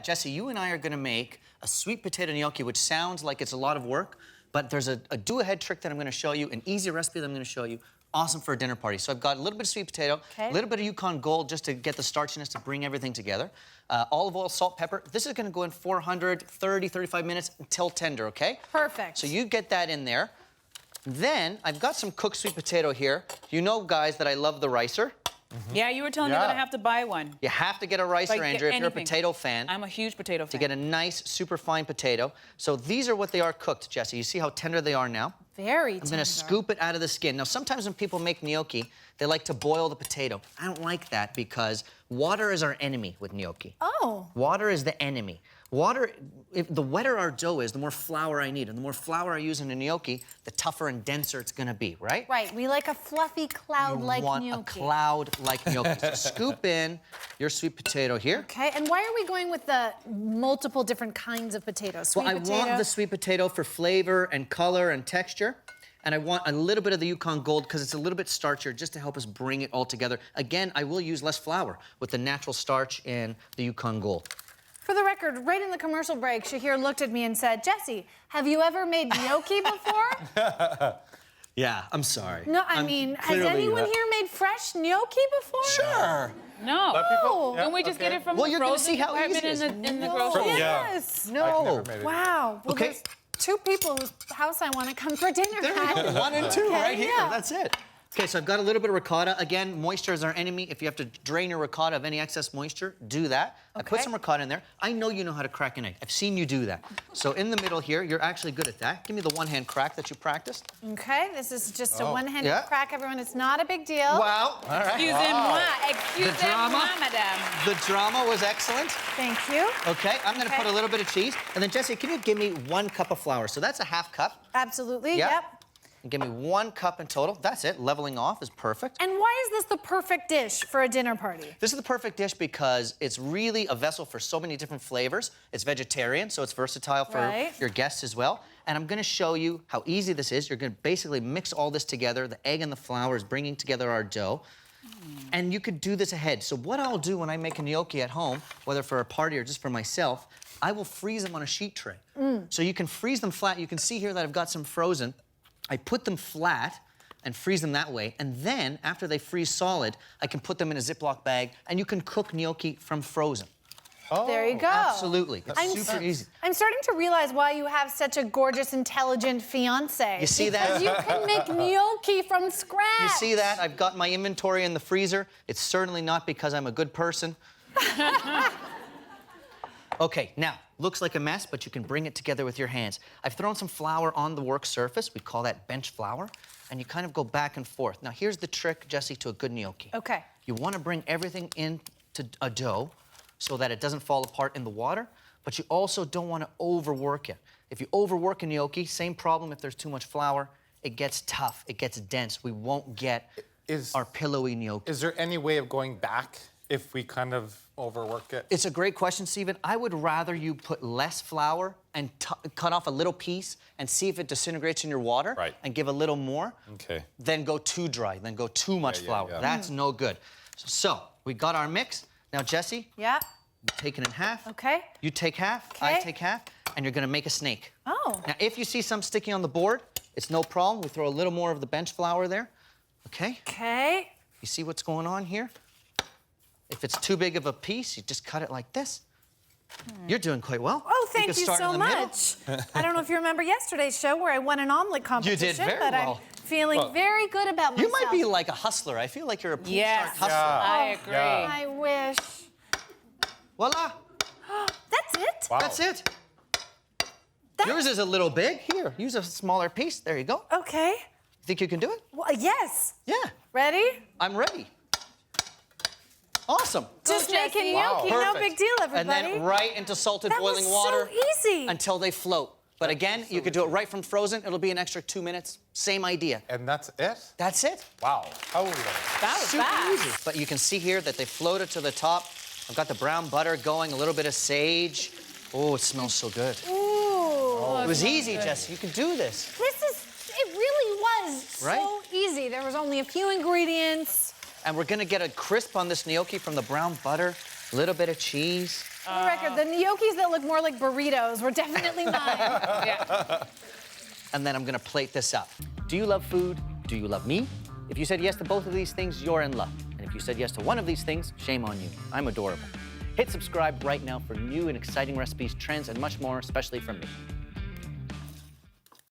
Jessi, you and I are gonna make a sweet potato gnocchi, which sounds like it's a lot of work, but there's a do-ahead trick that I'm gonna show you, an easy recipe that I'm gonna show you, awesome for a dinner party. So I've got a little bit of sweet potato, a little bit of Yukon Gold just to get the starchiness to bring everything together. Olive oil, salt, pepper. This is gonna go in 35 minutes until tender, okay? Perfect. So you get that in there. Then I've got some cooked sweet potato here. You know, guys, that I love the ricer. Yeah, you were telling me that I have to buy one. You have to get a ricer, Andrea, if you're a potato fan. I'm a huge potato fan. To get a nice, super fine potato. So these are what they are cooked, Jessi. You see how tender they are now? Very tender. I'm gonna scoop it out of the skin. Now, sometimes when people make gnocchi, they like to boil the potato. I don't like that because water is our enemy with gnocchi. Oh. Water is the enemy. Water, the wetter our dough is, the more flour I need. And the more flour I use in a gnocchi, the tougher and denser it's gonna be, right? Right, we like a fluffy cloud-like gnocchi. You want a cloud-like gnocchi. So scoop in your sweet potato here. Okay, and why are we going with the multiple different kinds of potatoes? Sweet potato. I want the sweet potato for flavor and color and texture. And I want a little bit of the Yukon Gold because it's a little bit starchier just to help us bring it all together. Again, I will use less flour with the natural starch in the Yukon Gold. For the record, right in the commercial break, Shahir looked at me and said, Jessi, have you ever made gnocchi before? Yeah, I'm sorry. No, I mean, has anyone here made fresh gnocchi before? Sure. No. Oh. Can we just get it from the frozen department in the grocery? Yes. No. Wow. Well, Okay. there's 2 people whose house I want to come for dinner There we at. go. 1 and 2 right here. Yeah. That's it. Okay, so I've got a little bit of ricotta. Again, moisture is our enemy. If you have to drain your ricotta of any excess moisture, do that. I put some ricotta in there. I know you know how to crack an egg. I've seen you do that. So in the middle here, you're actually good at that. Give me the one-hand crack that you practiced. Okay, this is just a one-handed Yeah. crack, everyone. It's not a big deal. Wow. All right. Excusez-moi. Excusez-moi, madame. The drama was excellent. Thank you. Okay, I'm gonna put a little bit of cheese. And then, Jessi, can you give me 1 cup of flour? So that's a half cup. Absolutely, Yeah. yep. And give me 1 cup in total. That's it. Leveling off is perfect. And why is this the perfect dish for a dinner party? This is the perfect dish because it's really a vessel for so many different flavors. It's vegetarian, so it's versatile for your guests as well. And I'm gonna show you how easy this is. You're gonna basically mix all this together. The egg and the flour is bringing together our dough. And you could do this ahead. So what I'll do when I make a gnocchi at home, whether for a party or just for myself, I will freeze them on a sheet tray. So you can freeze them flat. You can see here that I've got some frozen. I put them flat and freeze them that way. And then, after they freeze solid, I can put them in a Ziploc bag, and you can cook gnocchi from frozen. Oh, there you go. Absolutely. It's super easy. I'm starting to realize why you have such a gorgeous, intelligent fiancé. You see that? Because you can make gnocchi from scratch. You see that? I've got my inventory in the freezer. It's certainly not because I'm a good person. Okay, now, looks like a mess, but you can bring it together with your hands. I've thrown some flour on the work surface. We call that bench flour. And you kind of go back and forth. Now, here's the trick, Jessi, to a good gnocchi. Okay. You want to bring everything into a dough so that it doesn't fall apart in the water, but you also don't want to overwork it. If you overwork a gnocchi, same problem if there's too much flour. It gets tough, it gets dense. We won't get our pillowy gnocchi. Is there any way of going back if we kind of overwork it? It's a great question, Stephen. I would rather you put less flour and cut off a little piece and see if it disintegrates in your water and give a little more. Okay. Then go too dry, then go too much flour. That's no good. So we got our mix. Now, Jessi, take it in half. Okay. You take half, I take half, and you're gonna make a snake. Oh. Now, if you see some sticky on the board, it's no problem. We throw a little more of the bench flour there. Okay? Okay. You see what's going on here? If it's too big of a piece, you just cut it like this. You're doing quite well. Oh, thank you start so in the middle. much. I don't know if you remember yesterday's show where I won an omelet competition. You did very but well. I'm feeling very good about myself. You might be like a hustler. I feel like you're a pool star hustler. I agree. I wish. Voila. That's it? Wow. That's it. Yours is a little big. Here, use a smaller piece. There you go. Okay. Think you can do it? Well, yes. Yeah. Ready? I'm ready. Awesome. Just making gnocchi, no big deal, everybody. And then right into salted boiling water. That was so easy. Until they float. But again, you could do it right from frozen. It'll be an extra 2 minutes. Same idea. And that's it? That's it. Wow. Holy. That was Super fast. easy. But you can see here that they floated to the top. I've got the brown butter going, a little bit of sage. Oh, it smells so good. Ooh. It was easy, Jessi. You can do this. It really was so easy. There was only a few ingredients. And we're gonna get a crisp on this gnocchi from the brown butter, a little bit of cheese. For the record, the gnocchis that look more like burritos were definitely mine. Yeah. And then I'm gonna plate this up. Do you love food? Do you love me? If you said yes to both of these things, you're in luck. And if you said yes to one of these things, shame on you. I'm adorable. Hit subscribe right now for new and exciting recipes, trends, and much more, especially from me.